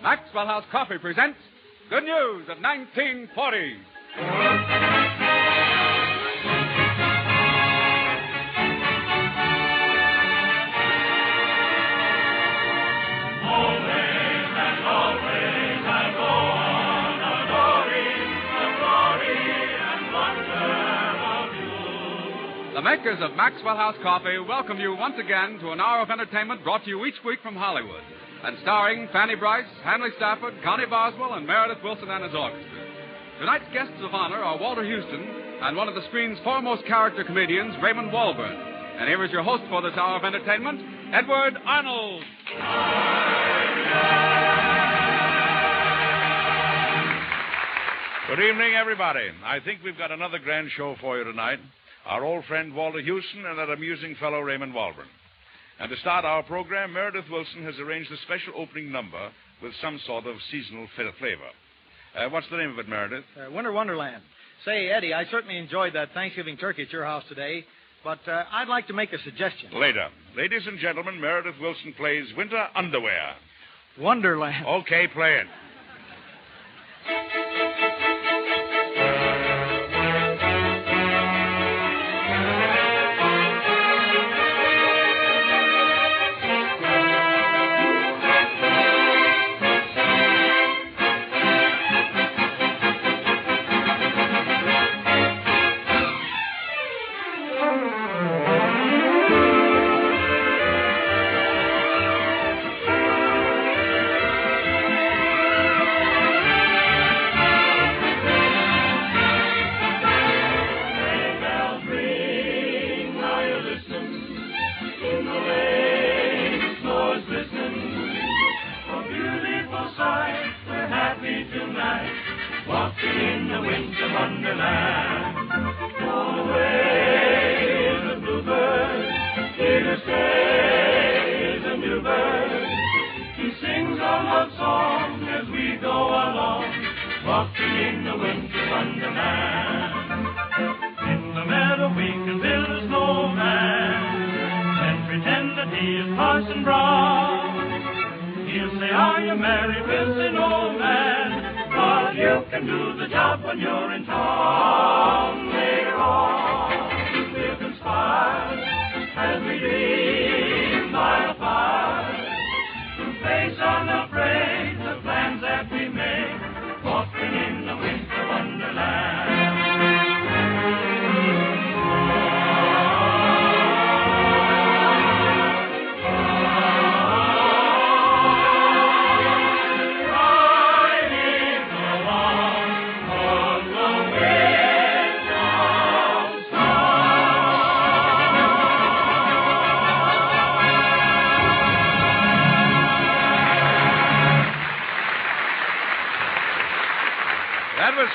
Maxwell House Coffee presents Good News of 1940. The makers of Maxwell House Coffee welcome you once again to an hour of entertainment brought to you each week from Hollywood and starring Fanny Bryce, Hanley Stafford, Connie Boswell, and Meredith Wilson and his orchestra. Tonight's guests of honor are Walter Houston and one of the screen's foremost character comedians, Raymond Walburn. And here is your host for this hour of entertainment, Edward Arnold. Good evening, everybody. I think we've got another grand show for you tonight. Our old friend Walter Houston and that amusing fellow Raymond Walburn. And to start our program, Meredith Wilson has arranged a special opening number with some sort of seasonal flavor. What's the name of it, Meredith? Winter Wonderland. Say, Eddie, I certainly enjoyed that Thanksgiving turkey at your house today, but I'd like to make a suggestion. Later. Ladies and gentlemen, Meredith Wilson plays Winter Underwear. Wonderland. Okay, play it.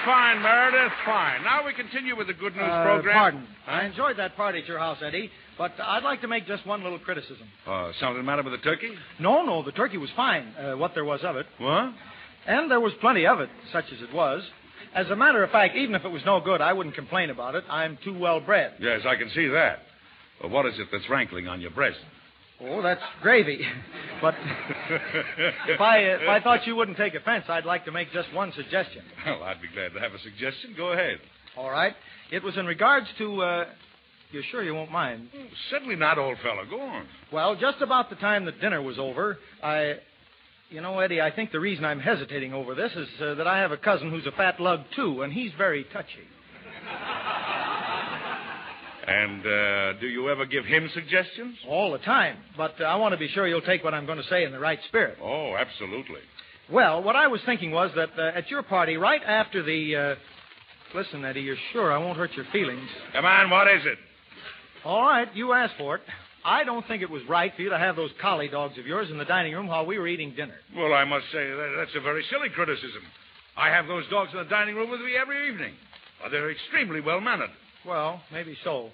Fine, Meredith, fine. Now we continue with the Good News program. Pardon. I enjoyed that party at your house, Eddie, but I'd like to make just one little criticism. Something the matter with the turkey? No, the turkey was fine, what there was of it. What? And there was plenty of it, such as it was. As a matter of fact, even if it was no good, I wouldn't complain about it. I'm too well bred. Yes, I can see that. Well, what is it that's rankling on your breast? Oh, that's gravy. But if I thought you wouldn't take offense, I'd like to make just one suggestion. Well, I'd be glad to have a suggestion. Go ahead. All right. It was in regards to, you're sure you won't mind? Oh, certainly not, old fellow. Go on. Well, just about the time that dinner was over, You know, Eddie, I think the reason I'm hesitating over this is that I have a cousin who's a fat lug, too, and he's very touchy. And do you ever give him suggestions? All the time. But I want to be sure you'll take what I'm going to say in the right spirit. Oh, absolutely. Well, what I was thinking was that at your party, right after the... Listen, Eddie, you're sure I won't hurt your feelings? Come on, what is it? All right, you asked for it. I don't think it was right for you to have those collie dogs of yours in the dining room while we were eating dinner. Well, I must say that's a very silly criticism. I have those dogs in the dining room with me every evening. Well, they're extremely well-mannered. Well, maybe so.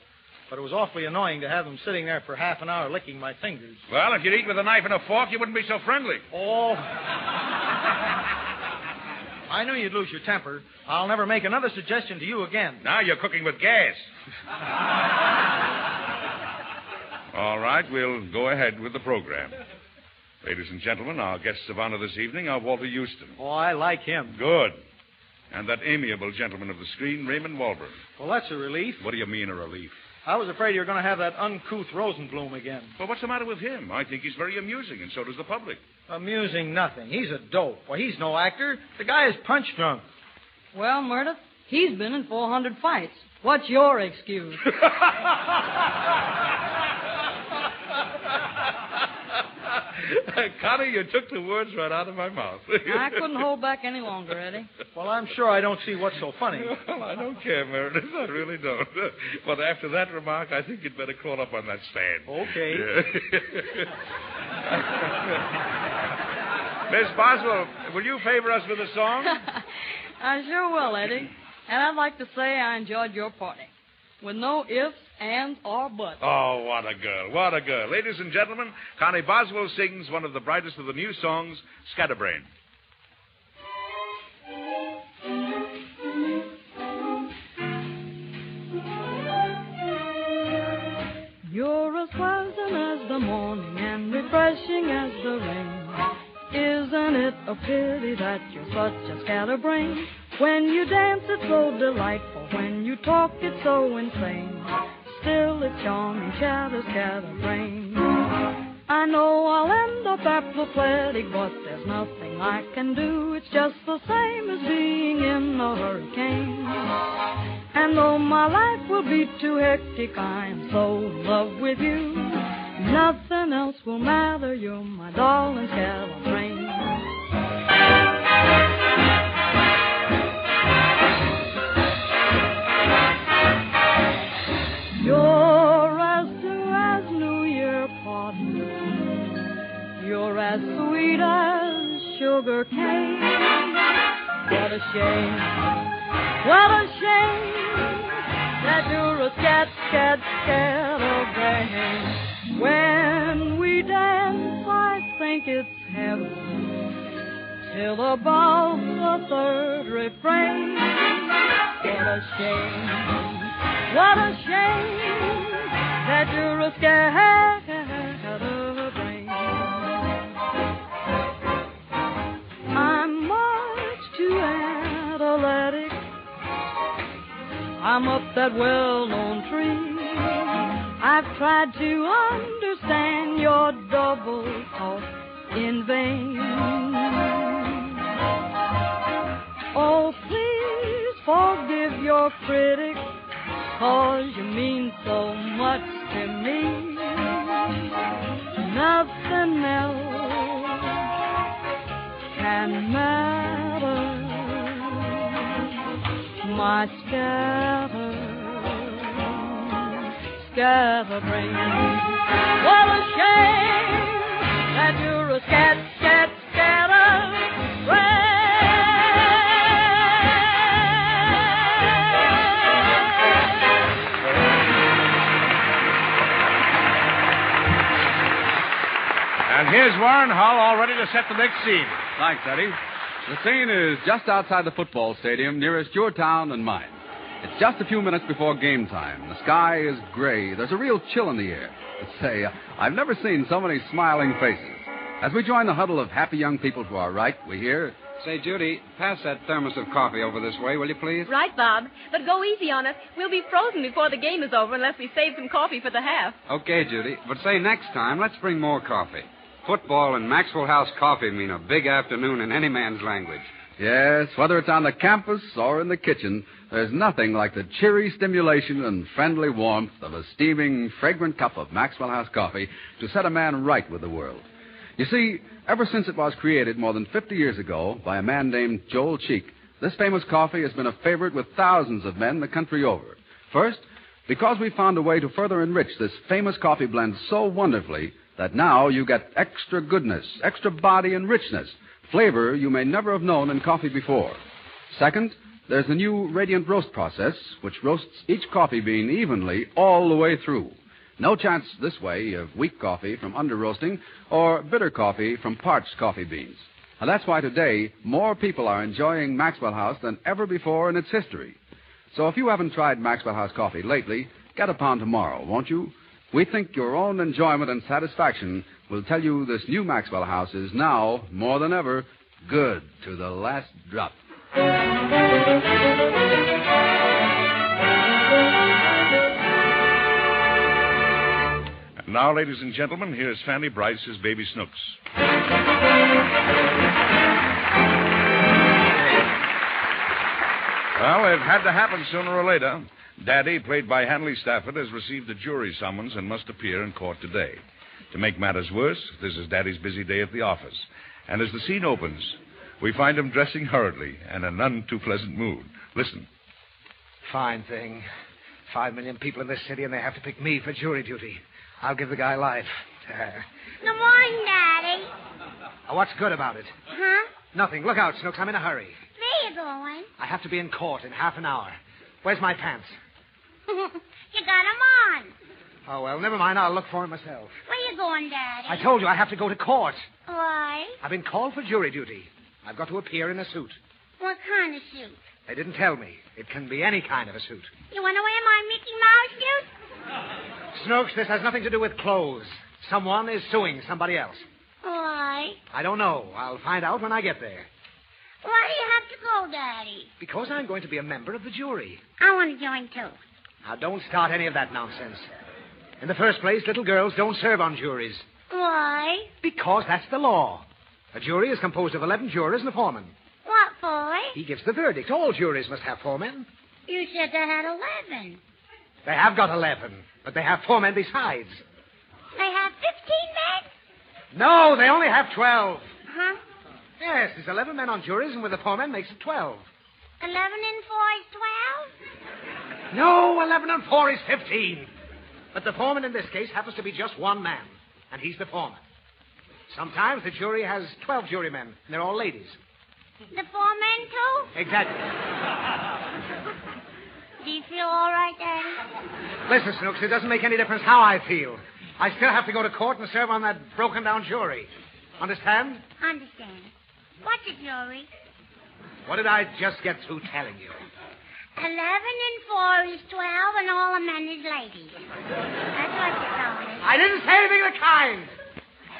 But it was awfully annoying to have them sitting there for half an hour licking my fingers. Well, if you'd eat with a knife and a fork, you wouldn't be so friendly. Oh. I knew you'd lose your temper. I'll never make another suggestion to you again. Now you're cooking with gas. All right, we'll go ahead with the program. Ladies and gentlemen, our guests of honor this evening are Walter Houston. Oh, I like him. Good. And that amiable gentleman of the screen, Raymond Walburn. Well, that's a relief. What do you mean, a relief? I was afraid you were going to have that uncouth Rosenblum again. Well, what's the matter with him? I think he's very amusing, and so does the public. Amusing nothing. He's a dope. Well, he's no actor. The guy is punch drunk. Well, Meredith, he's been in 400 fights. What's your excuse? Connie, you took the words right out of my mouth. I couldn't hold back any longer, Eddie. Well, I'm sure I don't see what's so funny. Well, I don't care, Meredith. I really don't. But after that remark, I think you'd better crawl up on that stand. Okay. Yeah. Miss Boswell, will you favor us with a song? I sure will, Eddie. And I'd like to say I enjoyed your party. With no ifs, ands, or buts. Oh, what a girl. What a girl. Ladies and gentlemen, Connie Boswell sings one of the brightest of the new songs, Scatterbrain. You're as pleasant as the morning and refreshing as the rain. Isn't it a pity that you're such a scatterbrain? When you dance, it's so delightful. When you talk, it's so insane. Still, it's charming, scatterbrain. I know I'll end up apoplectic, but there's nothing I can do. It's just the same as being in a hurricane. And though my life will be too hectic, I am so in love with you. Nothing else will matter. You're my darling scatterbrain. You're as true as New Year pudding. You're as sweet as sugar cane. What a shame that you're a scatterbrain. When we dance, I think it's heaven, till about the third refrain. What a shame that you're a scatterbrain. I'm much too athletic. I'm up that well-known tree. I've tried to understand your double talk in vain. Oh, please forgive your critics, 'cause you mean so much to me. Nothing else can matter. My scatterbrain. What a shame that you're a scatterbrain. And here's Warren Hull, all ready to set the next scene. Thanks, Eddie. The scene is just outside the football stadium, nearest your town and mine. It's just a few minutes before game time. The sky is gray. There's a real chill in the air. Say, I've never seen so many smiling faces. As we join the huddle of happy young people to our right, we hear... Say, Judy, pass that thermos of coffee over this way, will you, please? Right, Bob. But go easy on us. We'll be frozen before the game is over unless we save some coffee for the half. Okay, Judy. But say, next time, let's bring more coffee. Football and Maxwell House coffee mean a big afternoon in any man's language. Yes, whether it's on the campus or in the kitchen, there's nothing like the cheery stimulation and friendly warmth of a steaming, fragrant cup of Maxwell House coffee to set a man right with the world. You see, ever since it was created more than 50 years ago by a man named Joel Cheek, this famous coffee has been a favorite with thousands of men the country over. First, because we found a way to further enrich this famous coffee blend so wonderfully that now you get extra goodness, extra body and richness, flavor you may never have known in coffee before. Second, there's the new radiant roast process, which roasts each coffee bean evenly all the way through. No chance this way of weak coffee from under-roasting or bitter coffee from parched coffee beans. And that's why today more people are enjoying Maxwell House than ever before in its history. So if you haven't tried Maxwell House coffee lately, get a pound tomorrow, won't you? We think your own enjoyment and satisfaction will tell you this new Maxwell House is now, more than ever, good to the last drop. And now, ladies and gentlemen, here's Fanny Bryce's Baby Snooks. Well, it had to happen sooner or later. Daddy, played by Hanley Stafford, has received a jury summons and must appear in court today. To make matters worse, this is Daddy's busy day at the office. And as the scene opens, we find him dressing hurriedly and in none too pleasant mood. Listen. Fine thing. 5 million people in this city, and they have to pick me for jury duty. I'll give the guy life. Good morning, Daddy. What's good about it? Huh? Nothing. Look out, Snooks. I'm in a hurry. Where you going? I have to be in court in half an hour. Where's my pants? You got 'em on. Oh, well, never mind. I'll look for him myself. Where you going, Daddy? I told you I have to go to court. Why? I've been called for jury duty. I've got to appear in a suit. What kind of suit? They didn't tell me. It can be any kind of a suit. You want to wear my Mickey Mouse suit? Snooks, this has nothing to do with clothes. Someone is suing somebody else. Why? I don't know. I'll find out when I get there. Why do you have to go, Daddy? Because I'm going to be a member of the jury. I want to join, too. Now, don't start any of that nonsense. In the first place, little girls don't serve on juries. Why? Because that's the law. A jury is composed of 11 jurors and a foreman. What for? He gives the verdict. All juries must have foremen. You said they had 11. They have got 11, but they have foremen besides. They have 15 men? No, they only have 12. Huh? Yes, there's 11 men on juries, and with the foreman makes it 12. 11 and 4 is 12? No, 11 and 4 is 15. But the foreman in this case happens to be just one man, and he's the foreman. Sometimes the jury has 12 jurymen, and they're all ladies. The 4 men, too? Exactly. Do you feel all right, Daddy? Listen, Snooks, it doesn't make any difference how I feel. I still have to go to court and serve on that broken-down jury. Understand? Understand. What's a jury? What did I just get through telling you? 11 and 4 is 12, and all the men is ladies. That's what you told me. I didn't say anything of the kind.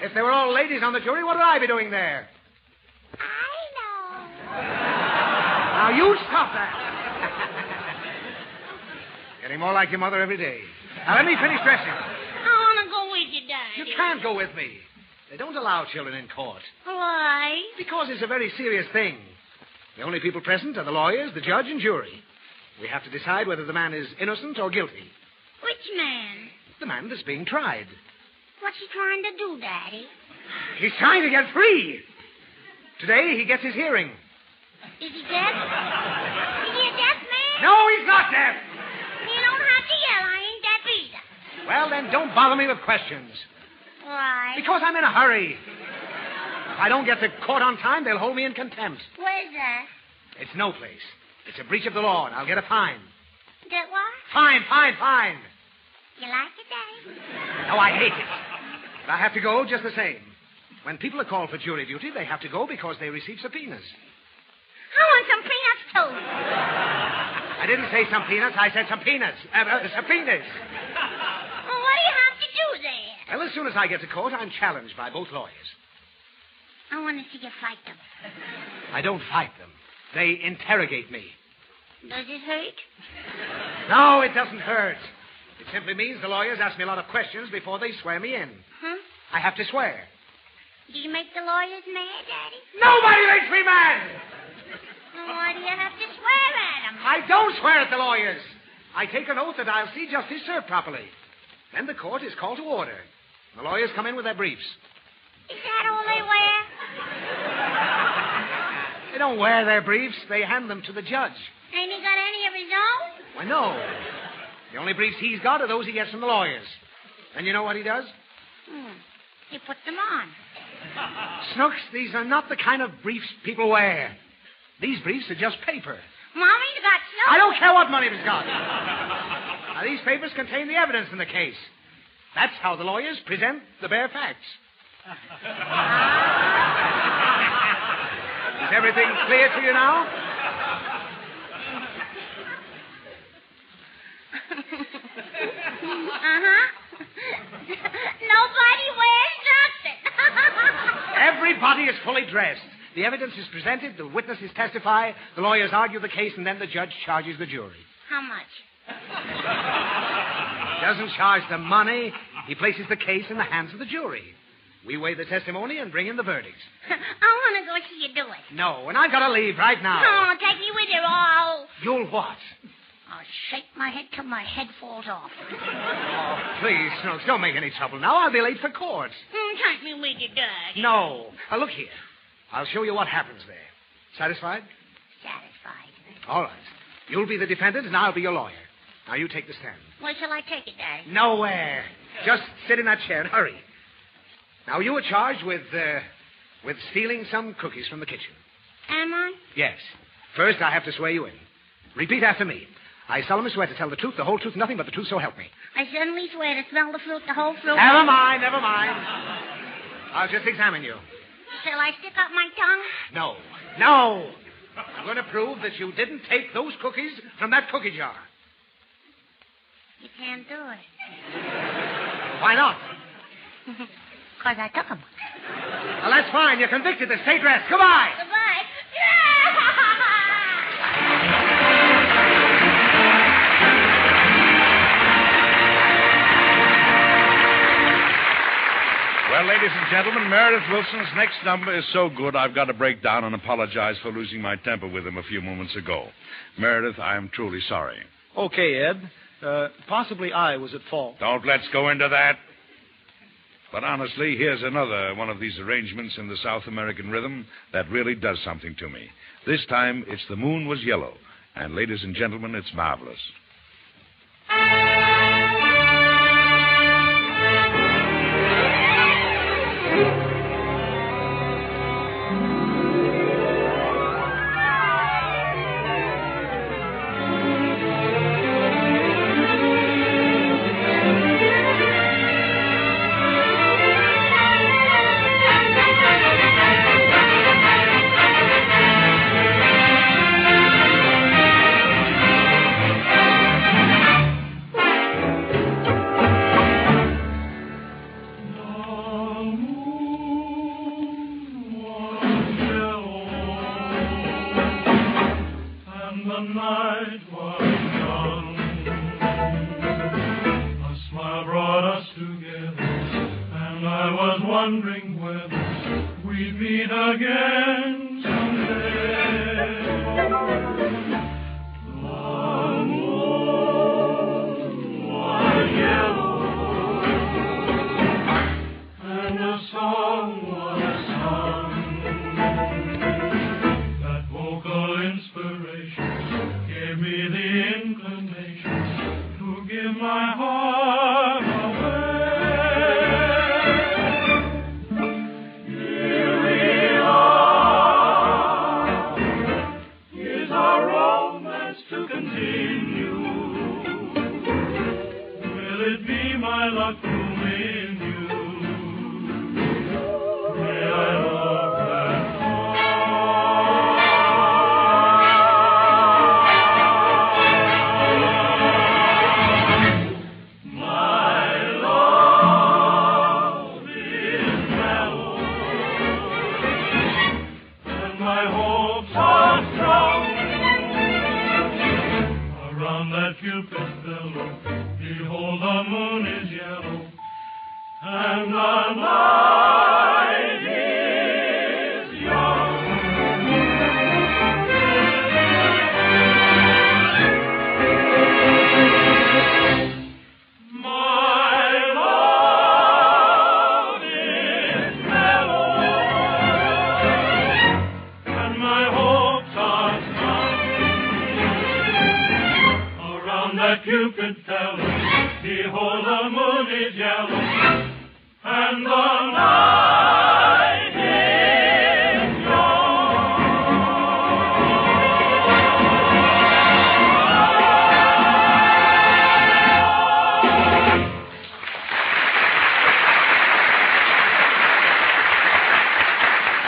If they were all ladies on the jury, what would I be doing there? I know. Now, you stop that. Getting more like your mother every day. Now, let me finish dressing. I want to go with you, Daddy. You can't go with me. They don't allow children in court. Why? Because it's a very serious thing. The only people present are the lawyers, the judge, and jury. We have to decide whether the man is innocent or guilty. Which man? The man that's being tried. What's he trying to do, Daddy? He's trying to get free. Today, he gets his hearing. Is he deaf? Is he a deaf man? No, he's not deaf. You don't have to yell. I ain't deaf either. Well, then don't bother me with questions. Why? Because I'm in a hurry. If I don't get to court on time, they'll hold me in contempt. Where's that? It's no place. It's a breach of the law, and I'll get a fine. Get what? Fine. You like it, Daddy? No, I hate it. But I have to go just the same. When people are called for jury duty, they have to go because they receive subpoenas. I want some peanuts, too. I didn't say some peanuts. I said some peanuts. Subpoenas. Well, what do you have to do there? Well, as soon as I get to court, I'm challenged by both lawyers. I want to see you fight them. I don't fight them. They interrogate me. Does it hurt? No, it doesn't hurt. It simply means the lawyers ask me a lot of questions before they swear me in. Huh? I have to swear. Do you make the lawyers mad, Daddy? Nobody makes me mad! Well, why do you have to swear at them? I don't swear at the lawyers. I take an oath that I'll see justice served properly. Then the court is called to order. The lawyers come in with their briefs. Is that all they wear? They don't wear their briefs. They hand them to the judge. Ain't he got any of his own? Why, no. The only briefs he's got are those he gets from the lawyers. And you know what he does? He put them on. Snooks, these are not the kind of briefs people wear. These briefs are just paper. Mommy's got snow. I don't care what money he's got. Now, these papers contain the evidence in the case. That's how the lawyers present the bare facts. Is everything clear to you now? Uh-huh. Nobody wears nothing. body is fully dressed. The evidence is presented, the witnesses testify, the lawyers argue the case, and then the judge charges the jury. How much? He doesn't charge them money. He places the case in the hands of the jury. We weigh the testimony and bring in the verdicts. I want to go see you do it. No, and I've got to leave right now. No, take me with you. Oh, You'll what? I'll shake my head till my head falls off. Oh, please, Snooks, don't make any trouble now. I'll be late for court. Take me with you, Dad. No. Now, look here. I'll show you what happens there. Satisfied? Satisfied. All right. You'll be the defendant, and I'll be your lawyer. Now, you take the stand. Where shall I take it, Dad? Nowhere. Just sit in that chair and hurry. Now, you were charged with stealing some cookies from the kitchen. Am I? Yes. First, I have to swear you in. Repeat after me. I solemnly swear to tell the truth, the whole truth, nothing but the truth, so help me. I suddenly swear to smell the fruit, the whole fruit. Never mind. I'll just examine you. Shall I stick up my tongue? No. I'm going to prove that you didn't take those cookies from that cookie jar. You can't do it. Why not? Because I took them. Well, that's fine. You're convicted. The state rest. Goodbye. Goodbye. Well, ladies and gentlemen, Meredith Wilson's next number is so good I've got to break down and apologize for losing my temper with him a few moments ago. Meredith, I am truly sorry. Okay, Ed. Possibly I was at fault. Don't let's go into that. But honestly, here's another one of these arrangements in the South American rhythm that really does something to me. This time, it's The Moon Was Yellow. And ladies and gentlemen, it's marvelous.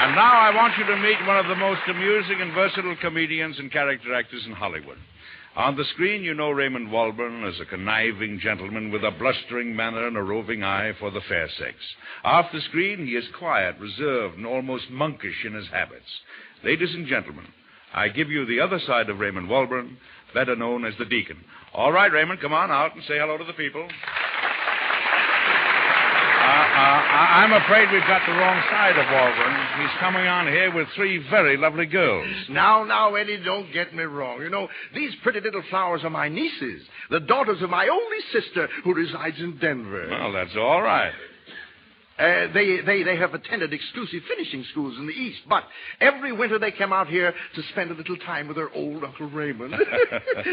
And now I want you to meet one of the most amusing and versatile comedians and character actors in Hollywood. On the screen, you know Raymond Walburn as a conniving gentleman with a blustering manner and a roving eye for the fair sex. Off the screen, he is quiet, reserved, and almost monkish in his habits. Ladies and gentlemen, I give you the other side of Raymond Walburn, better known as the Deacon. All right, Raymond, come on out and say hello to the people. I'm afraid we've got the wrong side of Walburn. He's coming on here with 3 very lovely girls. Now, Eddie, don't get me wrong. You know, these pretty little flowers are my nieces, the daughters of my only sister who resides in Denver. Well, that's all right. They have attended exclusive finishing schools in the East, but every winter they come out here to spend a little time with their old Uncle Raymond.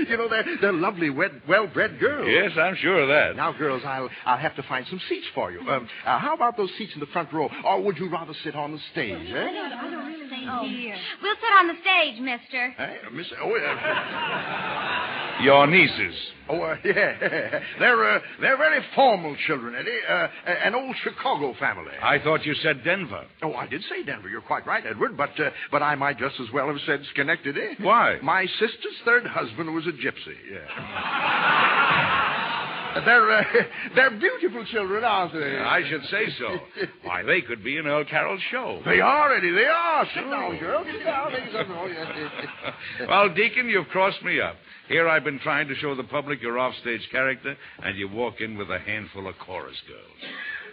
You know, they're lovely, well-bred girls. Yes, I'm sure of that. Now, girls, I'll have to find some seats for you. How about those seats in the front row, or would you rather sit on the stage, eh? I don't really here. We'll sit on the stage, mister. Hey, mister? Oh, yeah. Your nieces. Oh, yeah. They're very formal children, Eddie. An old Chicago family. I thought you said Denver. Oh, I did say Denver. You're quite right, Edward. But I might just as well have said Schenectady. Why? My sister's third husband was a gypsy. Yeah. They're beautiful children, aren't they? I should say so. Why, they could be in Earl Carroll's show. They are, Eddie. They are. Sit down, girl. Sit down. Take something. Oh, yes. Well, Deacon, you've crossed me up. Here I've been trying to show the public your offstage character, and you walk in with a handful of chorus girls.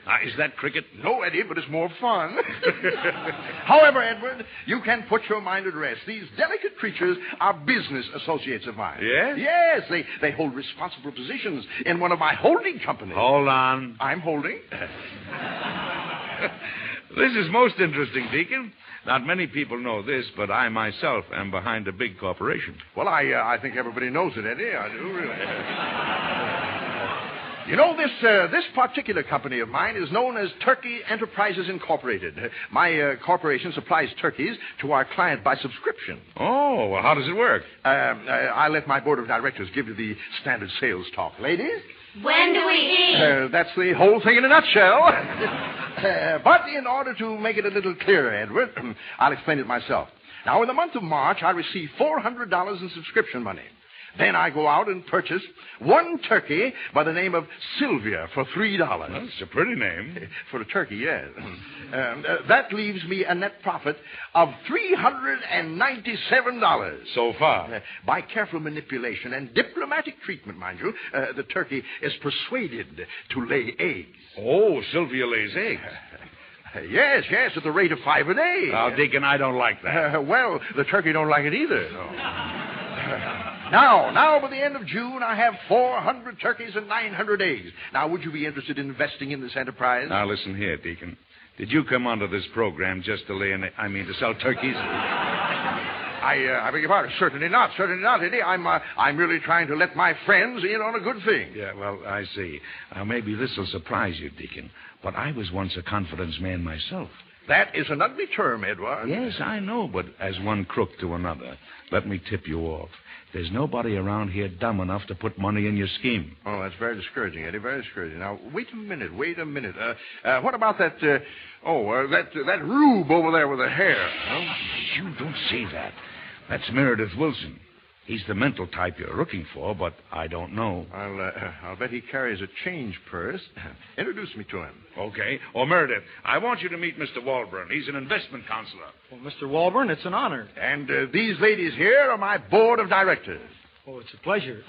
Now, is that cricket? No, Eddie, but it's more fun. However, Edward, you can put your mind at rest. These delicate creatures are business associates of mine. Yes? Yes, they hold responsible positions in one of my holding companies. Hold on. I'm holding. This is most interesting, Deacon. Not many people know this, but I myself am behind a big corporation. Well, I think everybody knows it, Eddie. I do, really. You know, this particular company of mine is known as Turkey Enterprises Incorporated. My corporation supplies turkeys to our client by subscription. Oh, well, how does it work? I let my board of directors give you the standard sales talk. Ladies? When do we eat? That's the whole thing in a nutshell. But in order to make it a little clearer, Edward, I'll explain it myself. Now, in the month of March, I receive $400 in subscription money. Then I go out and purchase one turkey by the name of Sylvia for $3. Well, that's a pretty name. For a turkey, yes. That leaves me a net profit of $397. So far. By careful manipulation and diplomatic treatment, mind you, the turkey is persuaded to lay eggs. Oh, Sylvia lays eggs. Yes, at the rate of 5 a day. Now, Deacon, I don't like that. Well, the turkey don't like it either. No. Now, by the end of June, I have 400 turkeys and 900 eggs. Now, would you be interested in investing in this enterprise? Now, listen here, Deacon. Did you come onto this program just to sell turkeys? I beg your pardon. Certainly not, Eddie. I'm really trying to let my friends in on a good thing. Yeah, well, I see. Maybe this will surprise you, Deacon, but I was once a confidence man myself. That is an ugly term, Edward. Yes, I know, but as one crook to another, let me tip you off. There's nobody around here dumb enough to put money in your scheme. Oh, that's very discouraging, Eddie, very discouraging. Now, wait a minute. What about that rube over there with the hair? Oh, you don't say that. That's Meredith Wilson. He's the mental type you're looking for, but I don't know. I'll bet he carries a change purse. Introduce me to him. Okay. Oh, Meredith, I want you to meet Mr. Walburn. He's an investment counselor. Well, Mr. Walburn, it's an honor. And these ladies here are my board of directors. Oh, it's a pleasure.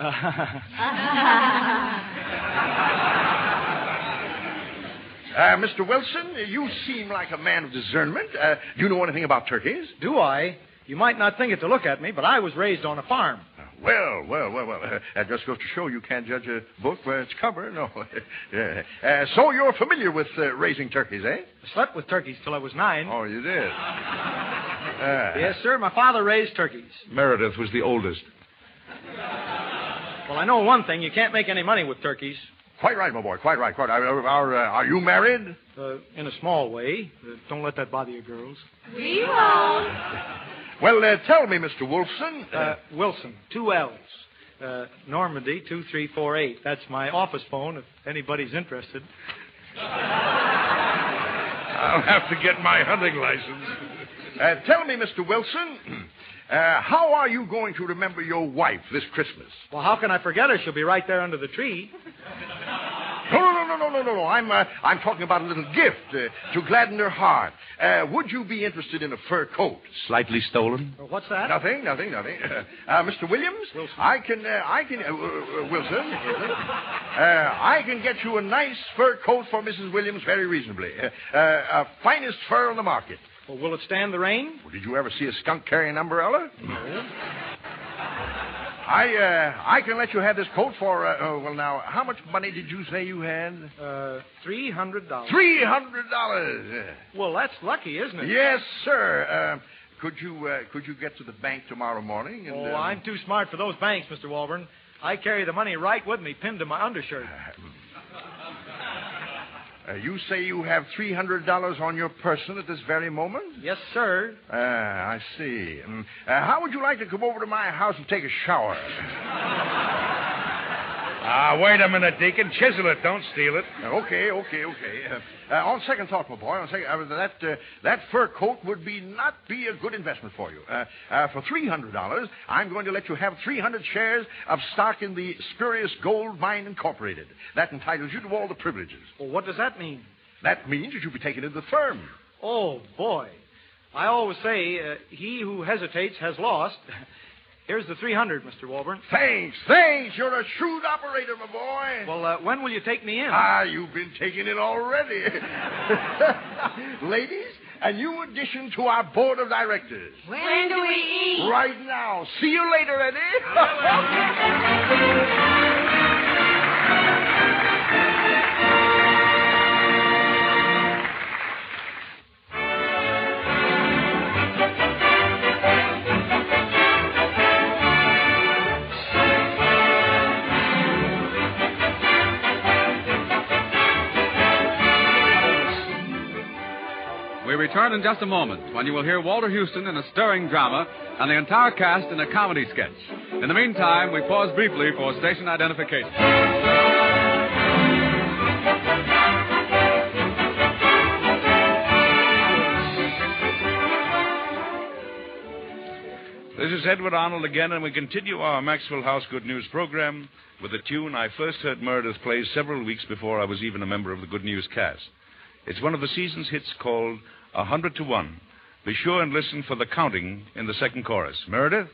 Mr. Wilson, you seem like a man of discernment. Do you know anything about turkeys? Do I? You might not think it to look at me, but I was raised on a farm. Well. That just goes to show you can't judge a book by its cover. No. So you're familiar with raising turkeys, eh? I slept with turkeys till I was 9. Oh, you did? Yes, sir. My father raised turkeys. Meredith was the oldest. Well, I know one thing. You can't make any money with turkeys. Quite right, my boy. Quite right. Are you married? In a small way. Don't let that bother you, girls. We won't. Well, tell me, Mr. Wolfson. Wilson, 2 L's. Normandy, 2348. That's my office phone if anybody's interested. I'll have to get my hunting license. Tell me, Mr. Wilson, How are you going to remember your wife this Christmas? Well, how can I forget her? She'll be right there under the tree. No. I'm talking about a little gift to gladden her heart. Would you be interested in a fur coat? Slightly stolen? What's that? Nothing. Mr. Williams, Wilson. Wilson. I can get you a nice fur coat for Mrs. Williams very reasonably. Finest fur on the market. Well, will it stand the rain? Well, did you ever see a skunk carry an umbrella? No. I can let you have this coat for, now, how much money did you say you had? $300. $300. Well, that's lucky, isn't it? Yes, sir. Could you get to the bank tomorrow morning? And, I'm too smart for those banks, Mr. Walburn. I carry the money right with me, pinned to my undershirt. You say you have $300 on your person at this very moment? Yes, sir. I see. How would you like to come over to my house and take a shower? Wait a minute, Deacon. Chisel it. Don't steal it. Okay. On second thought, my boy, that fur coat would not be a good investment for you. For $300, I'm going to let you have 300 shares of stock in the Spurious Gold Mine Incorporated. That entitles you to all the privileges. Well, what does that mean? That means that you'll be taken into the firm. Oh, boy. I always say, he who hesitates has lost. Here's the 300, Mr. Walburn. Thanks. You're a shrewd operator, my boy. Well, when will you take me in? You've been taken in already. Ladies, a new addition to our board of directors. When do we eat? Right now. See you later, Eddie. We return in just a moment when you will hear Walter Houston in a stirring drama and the entire cast in a comedy sketch. In the meantime, we pause briefly for station identification. This is Edward Arnold again, and we continue our Maxwell House Good News program with a tune I first heard Meredith play several weeks before I was even a member of the Good News cast. It's one of the season's hits called 100 to 1. Be sure and listen for the counting in the second chorus. Meredith?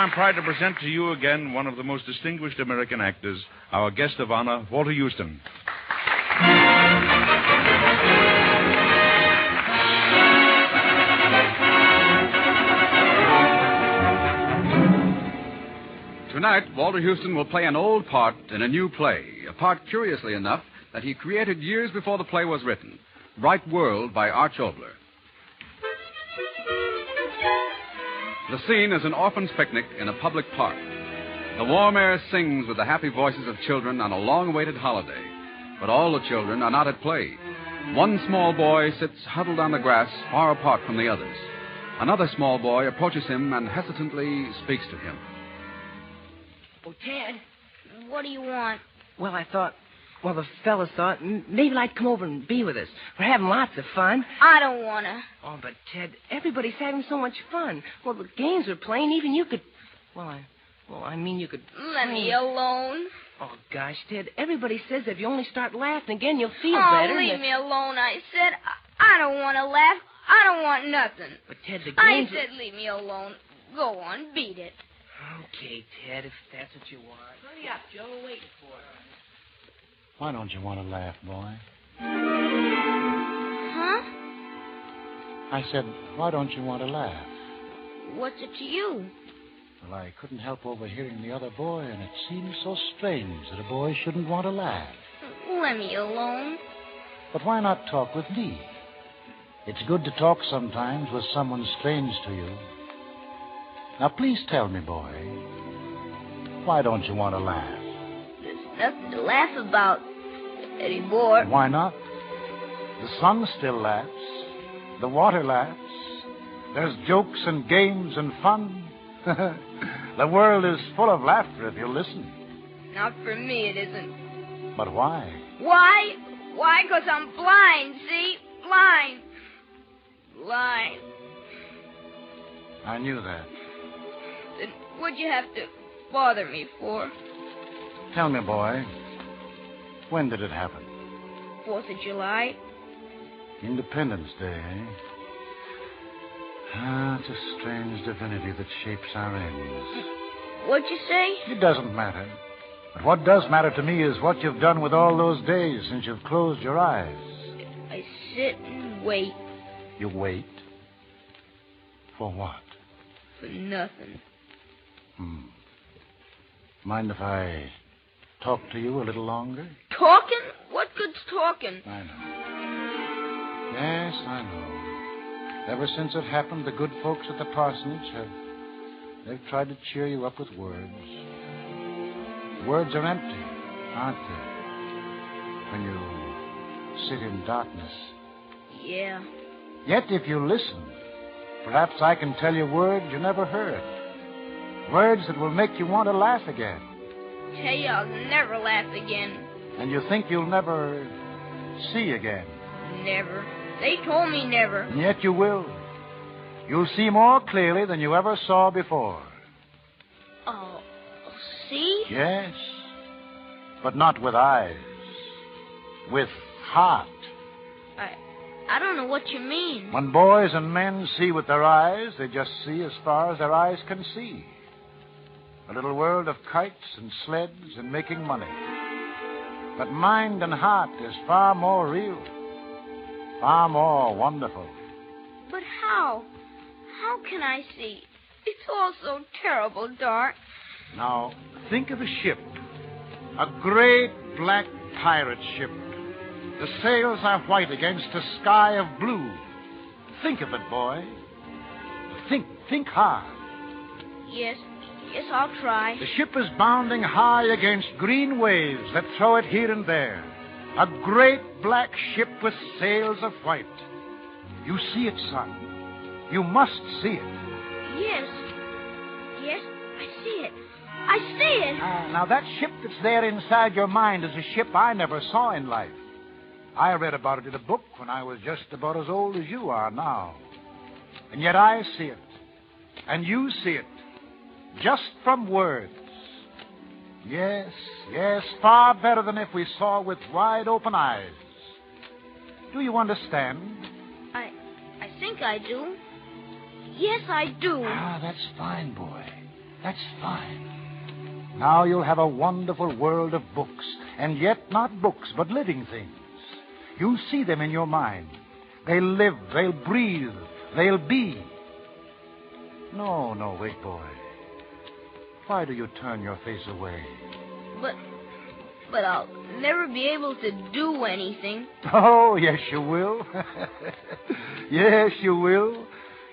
I'm proud to present to you again one of the most distinguished American actors, our guest of honor, Walter Houston. Tonight, Walter Houston will play an old part in a new play, a part, curiously enough, that he created years before the play was written, Bright World by Arch Obler. The scene is an orphan's picnic in a public park. The warm air sings with the happy voices of children on a long-awaited holiday. But all the children are not at play. One small boy sits huddled on the grass far apart from the others. Another small boy approaches him and hesitantly speaks to him. Oh, Ted. What do you want? Well, the fellas thought maybe I'd come over and be with us. We're having lots of fun. I don't want to. Oh, but, Ted, everybody's having so much fun. Well, the games are playing. Even you could... I mean, you could... Let me alone. Oh, gosh, Ted, everybody says if you only start laughing again, you'll feel better. Oh, leave me alone, I said. I don't want to laugh. I don't want nothing. But, Ted, the I games... said leave me alone. Go on, beat it. Okay, Ted, if that's what you want. Hurry up, Joe. We're waiting for it. Why don't you want to laugh, boy? Huh? I said, why don't you want to laugh? What's it to you? Well, I couldn't help overhearing the other boy, and it seems so strange that a boy shouldn't want to laugh. Let me alone. But why not talk with me? It's good to talk sometimes with someone strange to you. Now, please tell me, boy, why don't you want to laugh? There's nothing to laugh about anymore. Why not? The sun still laughs. The water laughs. There's jokes and games and fun. The world is full of laughter if you listen. Not for me, it isn't. But why? Why? Why? 'Cause I'm blind, see? Blind. Blind. I knew that. Then what'd you have to bother me for? Tell me, boy, when did it happen? 4th of July? Independence Day, eh? Ah, it's a strange divinity that shapes our ends. What'd you say? It doesn't matter. But what does matter to me is what you've done with all those days since you've closed your eyes. I sit and wait. You wait? For what? For nothing. Mind if I talk to you a little longer? Talking? What good's talking? I know. Yes, I know. Ever since it happened, the good folks at the parsonage they've tried to cheer you up with words. Words are empty, aren't they? When you sit in darkness. Yeah. Yet if you listen, perhaps I can tell you words you never heard. Words that will make you want to laugh again. Tell you I'll never laugh again. And you think you'll never see again. Never. They told me never. And yet you will. You'll see more clearly than you ever saw before. Oh, see? Yes. But not with eyes. With heart. I don't know what you mean. When boys and men see with their eyes, they just see as far as their eyes can see. A little world of kites and sleds and making money. But mind and heart is far more real, far more wonderful. But how? How can I see? It's all so terrible dark. Now, think of a ship. A great black pirate ship. The sails are white against a sky of blue. Think of it, boy. Think hard. Yes, I'll try. The ship is bounding high against green waves that throw it here and there. A great black ship with sails of white. You see it, son. You must see it. Yes, I see it. I see it. Now, that ship that's there inside your mind is a ship I never saw in life. I read about it in a book when I was just about as old as you are now. And yet I see it. And you see it. Just from words. Yes, far better than if we saw with wide open eyes. Do you understand? I think I do. Yes, I do. That's fine, boy. That's fine. Now you'll have a wonderful world of books, and yet not books, but living things. You'll see them in your mind. They'll live, they'll breathe, they'll be. No, wait, boy. Why do you turn your face away? But I'll never be able to do anything. Oh, yes, you will. Yes, you will.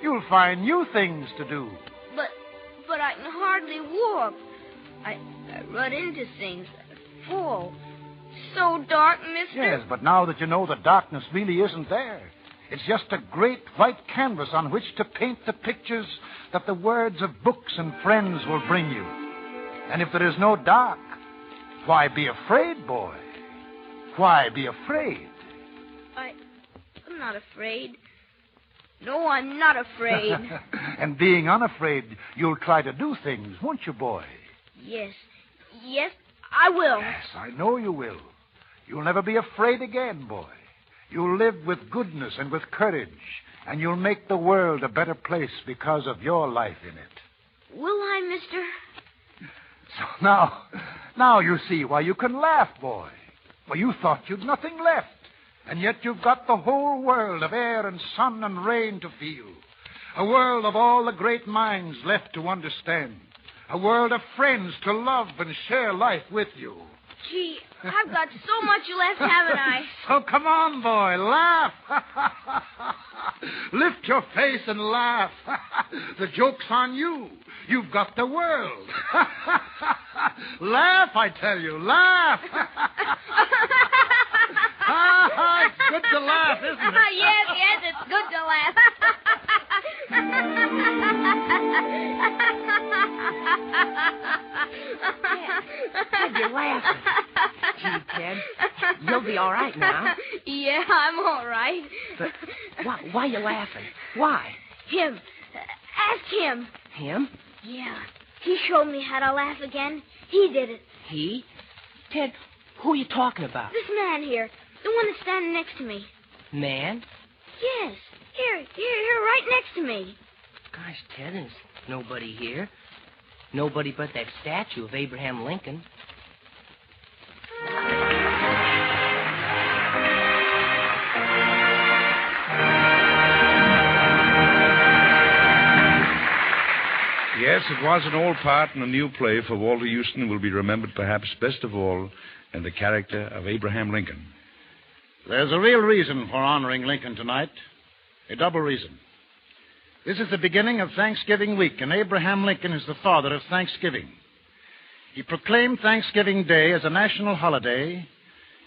You'll find new things to do. But I can hardly walk. I run into things. I fall. So dark, mister. Yes, but now that you know the darkness really isn't there, it's just a great white canvas on which to paint the pictures that the words of books and friends will bring you. And if there is no dark, why be afraid, boy? Why be afraid? I'm not afraid. No, I'm not afraid. And being unafraid, you'll try to do things, won't you, boy? Yes, I will. Yes, I know you will. You'll never be afraid again, boy. You'll live with goodness and with courage, and you'll make the world a better place because of your life in it. Will I, mister? So now you see why you can laugh, boy. Well, you thought you'd nothing left, and yet you've got the whole world of air and sun and rain to feel. A world of all the great minds left to understand. A world of friends to love and share life with you. Gee, I've got so much left, haven't I? So come on, boy, laugh. Lift your face and laugh. The joke's on you. You've got the world. Laugh, I tell you, laugh. It's good to laugh, isn't it? Yes, it's good to laugh. Ted, you're laughing. Gee, Ted, you'll be all right now. Yeah, I'm all right. But why are you laughing? Why? Him. Ask him. Him? Yeah. He showed me how to laugh again. He did it. He? Ted, who are you talking about? This man here. The one that's standing next to me. Man? Yes. Here, right next to me. Gosh, Ted, there's nobody here. Nobody but that statue of Abraham Lincoln. Yes, it was an old part in a new play for Walter Houston, will be remembered perhaps best of all in the character of Abraham Lincoln. There's a real reason for honoring Lincoln tonight. A double reason. This is the beginning of Thanksgiving week, and Abraham Lincoln is the father of Thanksgiving. He proclaimed Thanksgiving Day as a national holiday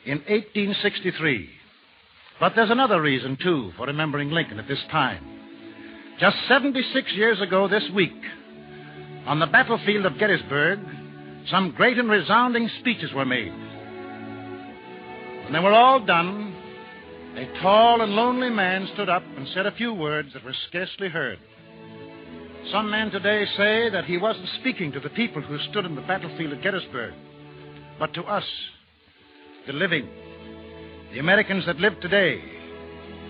in 1863. But there's another reason, too, for remembering Lincoln at this time. Just 76 years ago this week, on the battlefield of Gettysburg, some great and resounding speeches were made. When they were all done, a tall and lonely man stood up and said a few words that were scarcely heard. Some men today say that he wasn't speaking to the people who stood in the battlefield at Gettysburg, but to us, the living, the Americans that live today,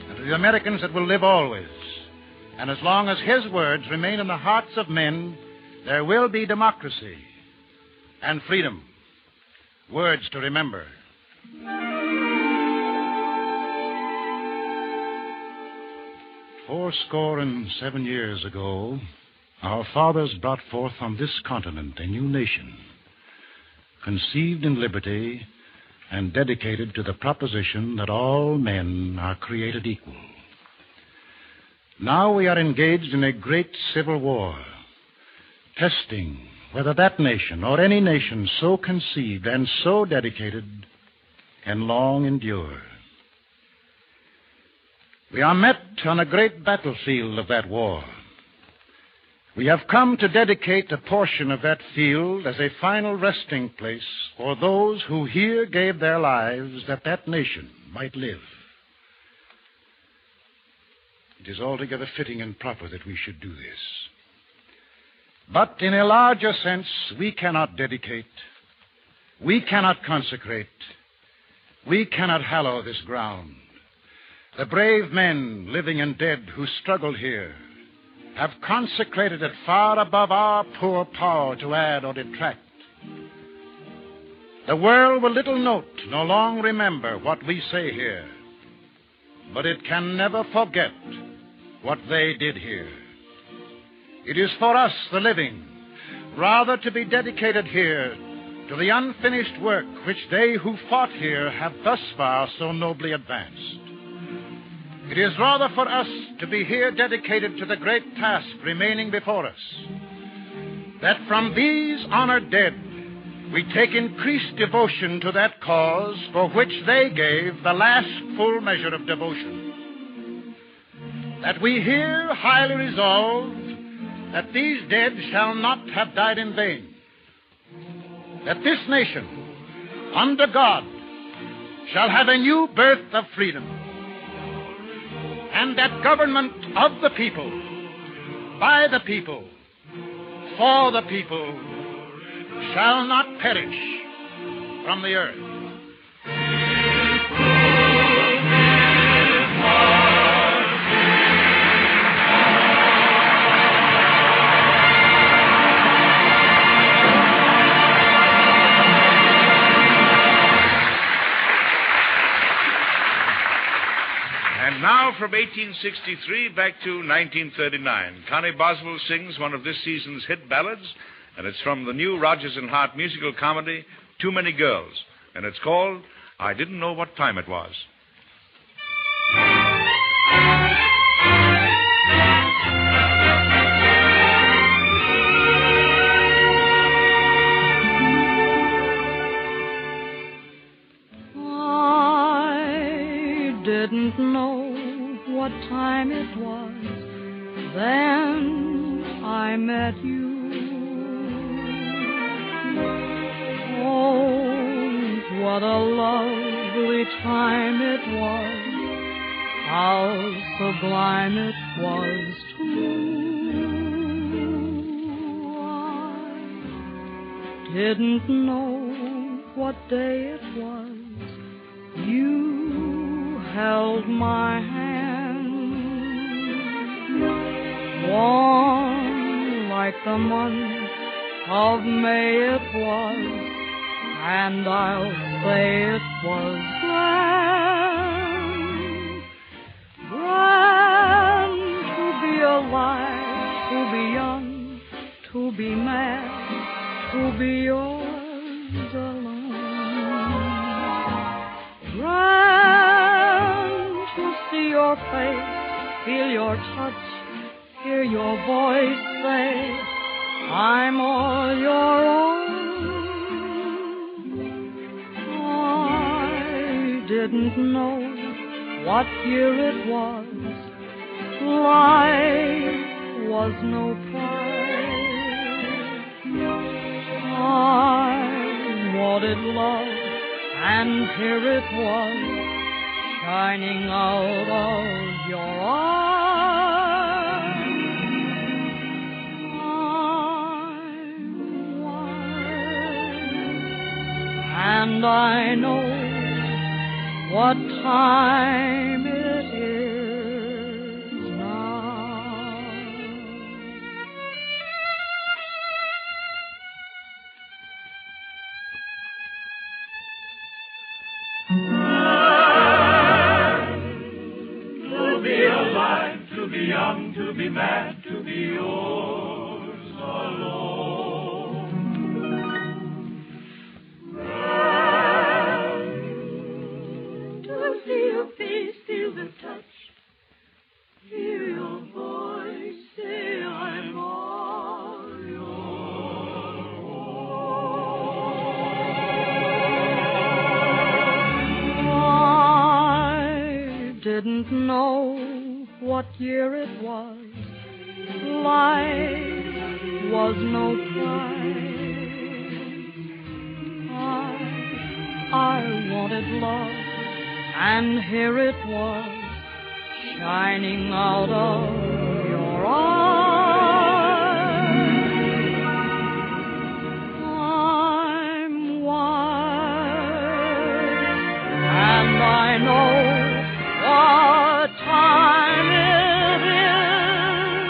and to the Americans that will live always. And as long as his words remain in the hearts of men, there will be democracy and freedom. Words to remember. Fourscore and 7 years ago, our fathers brought forth on this continent a new nation, conceived in liberty and dedicated to the proposition that all men are created equal. Now we are engaged in a great civil war, testing whether that nation or any nation so conceived and so dedicated can long endure. We are met on a great battlefield of that war. We have come to dedicate a portion of that field as a final resting place for those who here gave their lives that that nation might live. It is altogether fitting and proper that we should do this. But in a larger sense, we cannot dedicate, we cannot consecrate, we cannot hallow this ground. The brave men, living and dead, who struggled here, have consecrated it far above our poor power to add or detract. The world will little note, nor long remember what we say here, but it can never forget what they did here. It is for us, the living, rather to be dedicated here to the unfinished work which they who fought here have thus far so nobly advanced. It is rather for us to be here dedicated to the great task remaining before us, that from these honored dead we take increased devotion to that cause for which they gave the last full measure of devotion. That we here highly resolve that these dead shall not have died in vain. That this nation, under God, shall have a new birth of freedom. And that government of the people, by the people, for the people, shall not perish from the earth. And now from 1863 back to 1939, Connie Boswell sings one of this season's hit ballads, and it's from the new Rodgers and Hart musical comedy, Too Many Girls, and it's called I Didn't Know What Time It Was. I didn't know what time it was, then I met you. Oh, what a lovely time it was, how sublime it was too. I didn't know what day it was, you held my hand, warm like the month of May it was, and I'll say it was grand. Grand to be alive, to be young, to be mad, to be yours alone. Grand to see your face, feel your touch, hear your voice say, I'm all your own. I didn't know what year it was. Life was no prize. I wanted love, and here it was, shining out of your eyes. And I know what time it is now. To be alive, to be young, to be mad, to be yours alone. See your face, feel the touch, hear your voice say I'm all your own. I didn't know what year it was. Life was no prize. I wanted love, and here it was, shining out of your eyes. I'm wise, and I know what time it is.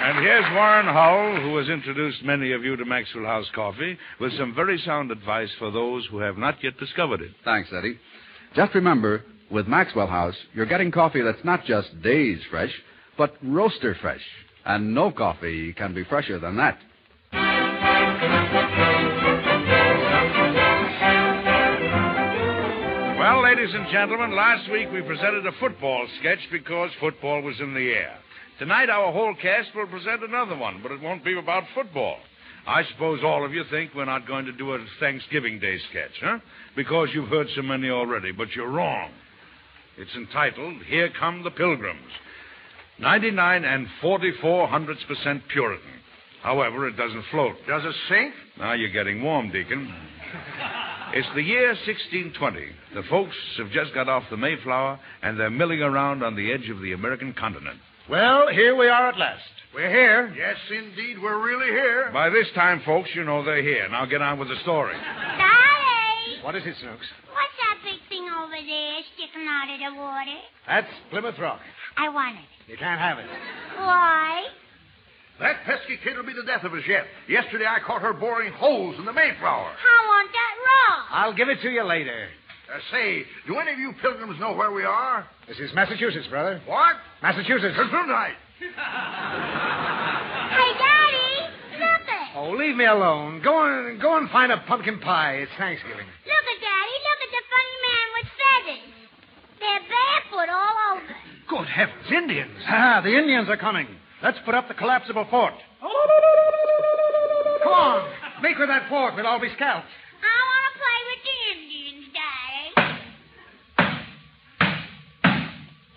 And here's Warren Hull, who has introduced many of you to Maxwell House Coffee, with some very sound advice for those who have not yet discovered it. Thanks, Eddie. Just remember, with Maxwell House, you're getting coffee that's not just days fresh, but roaster fresh. And no coffee can be fresher than that. Well, ladies and gentlemen, last week we presented a football sketch because football was in the air. Tonight, our whole cast will present another one, but it won't be about football. I suppose all of you think we're not going to do a Thanksgiving Day sketch, huh? Because you've heard so many already, but you're wrong. It's entitled, Here Come the Pilgrims. 99 44% Puritan. However, it doesn't float. Does it sink? Now you're getting warm, Deacon. It's the year 1620. The folks have just got off the Mayflower, and they're milling around on the edge of the American continent. Well, here we are at last. We're here. Yes, indeed, we're really here. By this time, folks, you know they're here. Now get on with the story. Daddy! What is it, Snooks? What's that big thing over there sticking out of the water? That's Plymouth Rock. I want it. You can't have it. Why? That pesky kid will be the death of us yet. Yesterday I caught her boring holes in the Mayflower. I want that rock. I'll give it to you later. Say, do any of you pilgrims know where we are? This is Massachusetts, brother. What? Massachusetts. Gesundheit. Hey, Daddy, look it. Oh, leave me alone. Go and find a pumpkin pie. It's Thanksgiving. Look at Daddy. Look at the funny man with feathers. They're barefoot all over. Good heavens, Indians. Ah, the Indians are coming. Let's put up the collapsible fort. Come on. Make with that fort. We'll all be scalped. I want to play with the Indians, Daddy.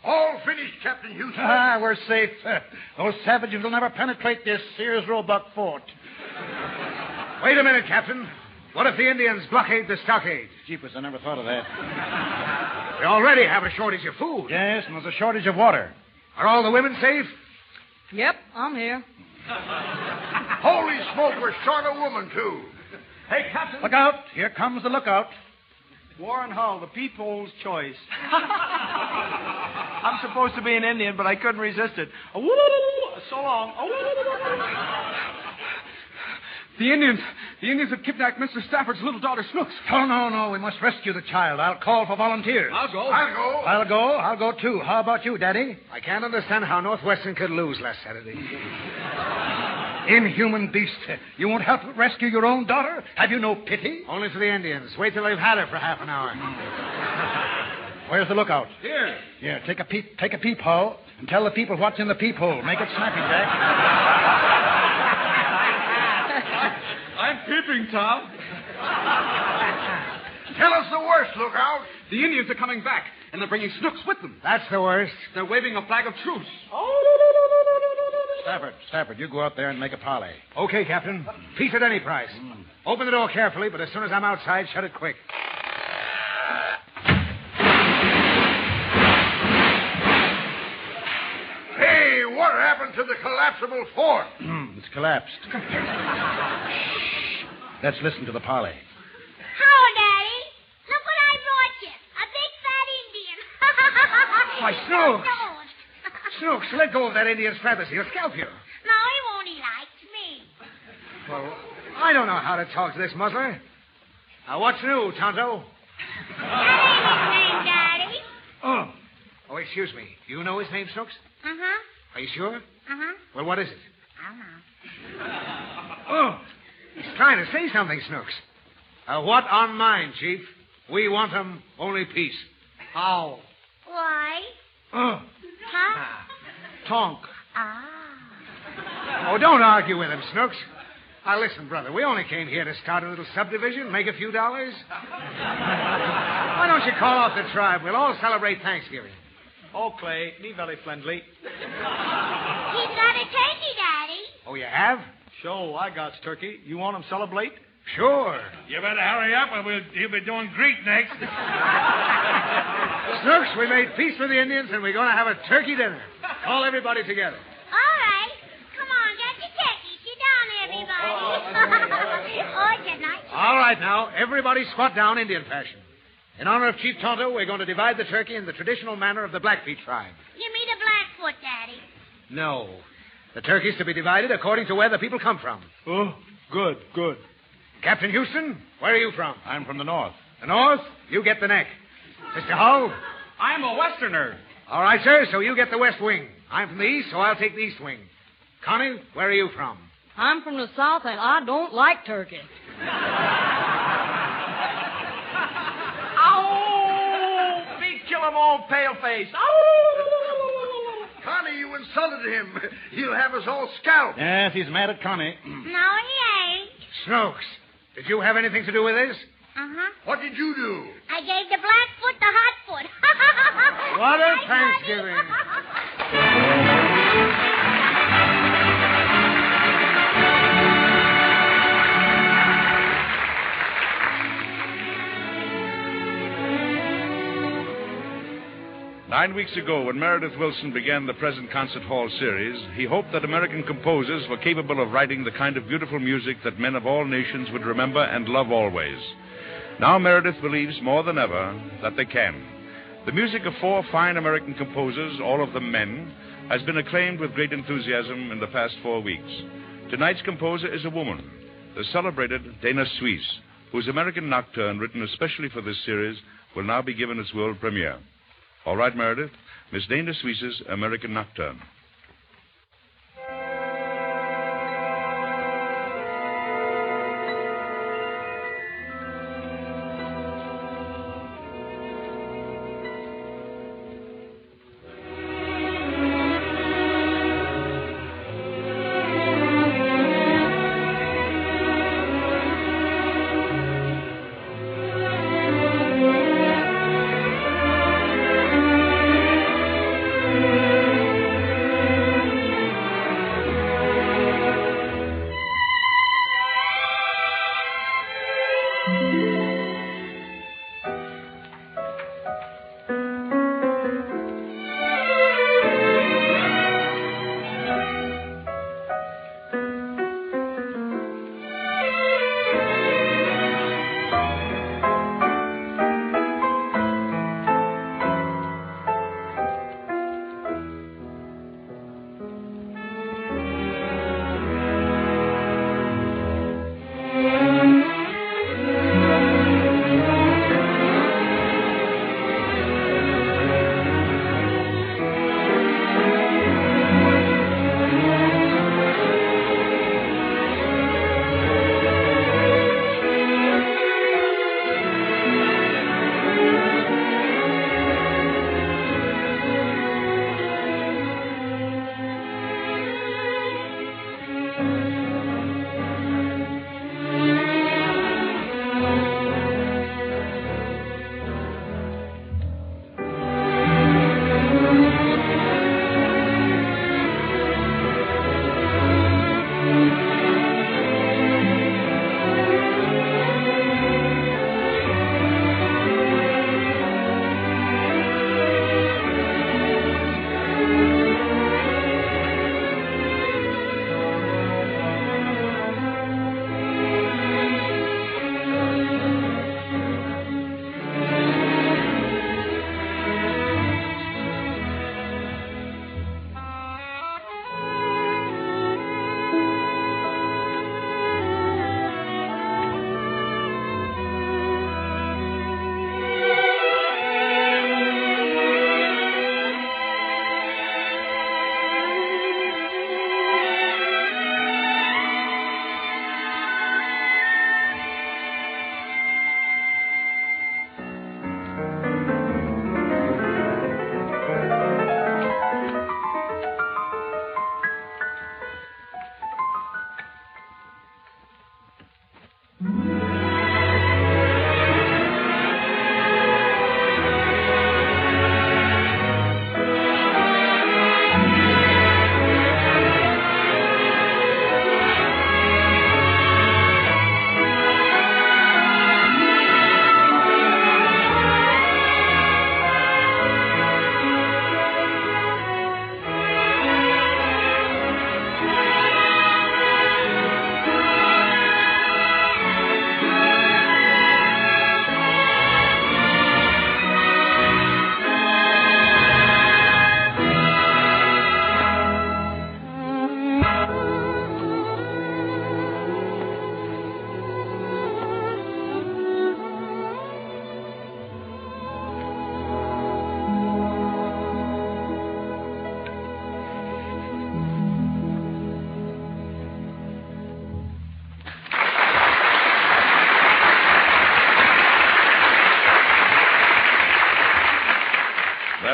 All finished, Captain Houston. Ah, we're safe. Those savages will never penetrate this Sears Roebuck fort. Wait a minute, Captain. What if the Indians blockade the stockade? Jeepers, I never thought of that. We already have a shortage of food. Yes, and there's a shortage of water. Are all the women safe? Yep, I'm here. Holy smoke, we're short a woman, too. Hey, Captain. Look out. Here comes the lookout. Warren Hull, the people's choice. I'm supposed to be an Indian, but I couldn't resist it. So long. The Indians have kidnapped Mr. Stafford's little daughter, Snooks. Oh, no. We must rescue the child. I'll call for volunteers. I'll go. I'll go, too. How about you, Daddy? I can't understand how Northwestern could lose last Saturday. Inhuman beast. You won't help rescue your own daughter? Have you no pity? Only for the Indians. Wait till they've had her for half an hour. Where's the lookout? Here. Yeah, take a peep, Hull, and tell the people what's in the peephole. Make it snappy, Jack. I'm peeping, Tom. Tell us the worst, lookout. The Indians are coming back, and they're bringing Snooks with them. That's the worst. They're waving a flag of truce. Stafford, you go out there and make a parley. Okay, Captain. Peace at any price. Open the door carefully, but as soon as I'm outside, shut it quick. Hey, what happened to the collapsible fort? It's collapsed. Let's listen to the parley. Hello, Daddy. Look what I brought you. A big fat Indian. Why, Snooks. Snooks, let go of that Indian's feathers. He'll scalp you. No, he won't. He likes me. Well, I don't know how to talk to this muzzler. Now, what's new, Tonto? That ain't his name, Daddy. Oh, excuse me. You know his name, Snooks? Uh-huh. Are you sure? Uh-huh. Well, what is it? I don't know. Oh, he's trying to say something, Snooks. What on mine, Chief? We want 'em only peace. How? Why? Huh? Tonk. Ah. Oh, don't argue with him, Snooks. Now, listen, brother, we only came here to start a little subdivision, make a few dollars. Why don't you call off the tribe? We'll all celebrate Thanksgiving. Oh, Clay, me very friendly. He's got a turkey, Daddy. Oh, you have? Sure, I got turkey. You want him celebrate? Sure. You better hurry up, or he'll be doing Greek next. Snooks, we made peace with the Indians, and we're going to have a turkey dinner. Call everybody together. All right. Come on, get the turkey. Sit down, everybody. Oh, good night. All right, now, everybody squat down Indian fashion. In honor of Chief Tonto, we're going to divide the turkey in the traditional manner of the Blackfeet tribe. Give me the Blackfoot, Daddy. No. The turkey's to be divided according to where the people come from. Oh, good, good. Captain Houston, where are you from? I'm from the north. The north? You get the neck. Mr. Hull? I'm a Westerner. All right, sir, so you get the west wing. I'm from the east, so I'll take the east wing. Connie, where are you from? I'm from the South, and I don't like turkey. Ow! Big kill 'em all, paleface. Ow! Connie, you insulted him. He'll have us all scalped. Yes, he's mad at Connie. No, he ain't. Snooks, did you have anything to do with this? Uh-huh. What did you do? I gave the Blackfoot the hot foot. What a Right, Thanksgiving. Nine weeks ago, when Meredith Willson began the present concert hall series, he hoped that American composers were capable of writing the kind of beautiful music that men of all nations would remember and love always. Now Meredith believes more than ever that they can. The music of four fine American composers, all of them men, has been acclaimed with great enthusiasm in the past 4 weeks. Tonight's composer is a woman, the celebrated Dana Suisse, whose American Nocturne, written especially for this series, will now be given its world premiere. All right, Meredith, Miss Dana Suisse's American Nocturne.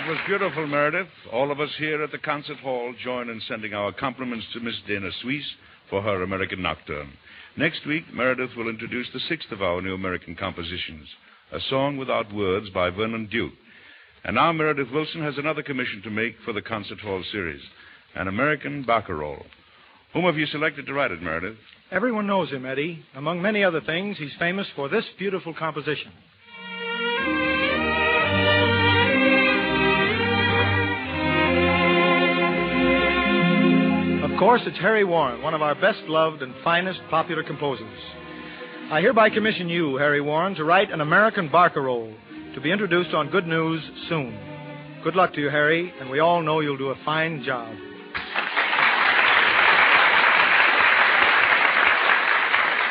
was beautiful, Meredith. All of us here at the concert hall join in sending our compliments to Miss Dana Suisse for her American Nocturne. Next week, Meredith will introduce the sixth of our new American compositions, A Song Without Words by Vernon Duke. And now Meredith Wilson has another commission to make for the concert hall series, an American barcarolle. Whom have you selected to write it, Meredith? Everyone knows him, Eddie. Among many other things, he's famous for this beautiful composition. Of course, it's Harry Warren, one of our best-loved and finest popular composers. I hereby commission you, Harry Warren, to write an American barcarolle to be introduced on Good News soon. Good luck to you, Harry, and we all know you'll do a fine job.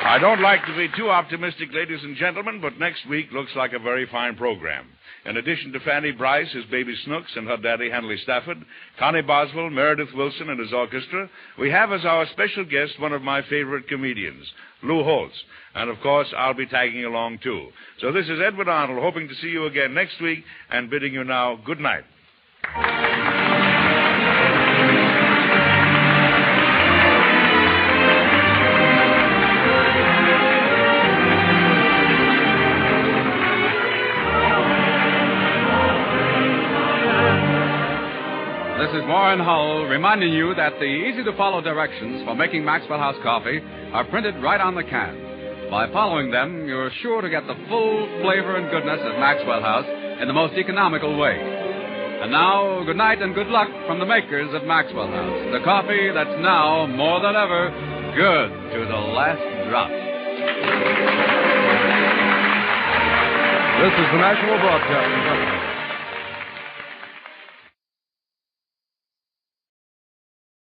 I don't like to be too optimistic, ladies and gentlemen, but next week looks like a very fine program. In addition to Fanny Bryce, his baby Snooks, and her daddy, Hanley Stafford, Connie Boswell, Meredith Wilson, and his orchestra, we have as our special guest one of my favorite comedians, Lou Holtz. And, of course, I'll be tagging along, too. So this is Edward Arnold, hoping to see you again next week, and bidding you now good night. This is Warren Hull reminding you that the easy-to-follow directions for making Maxwell House coffee are printed right on the can. By following them, you're sure to get the full flavor and goodness of Maxwell House in the most economical way. And now, good night and good luck from the makers of Maxwell House, the coffee that's now, more than ever, good to the last drop. This is the National Broadcasting Company.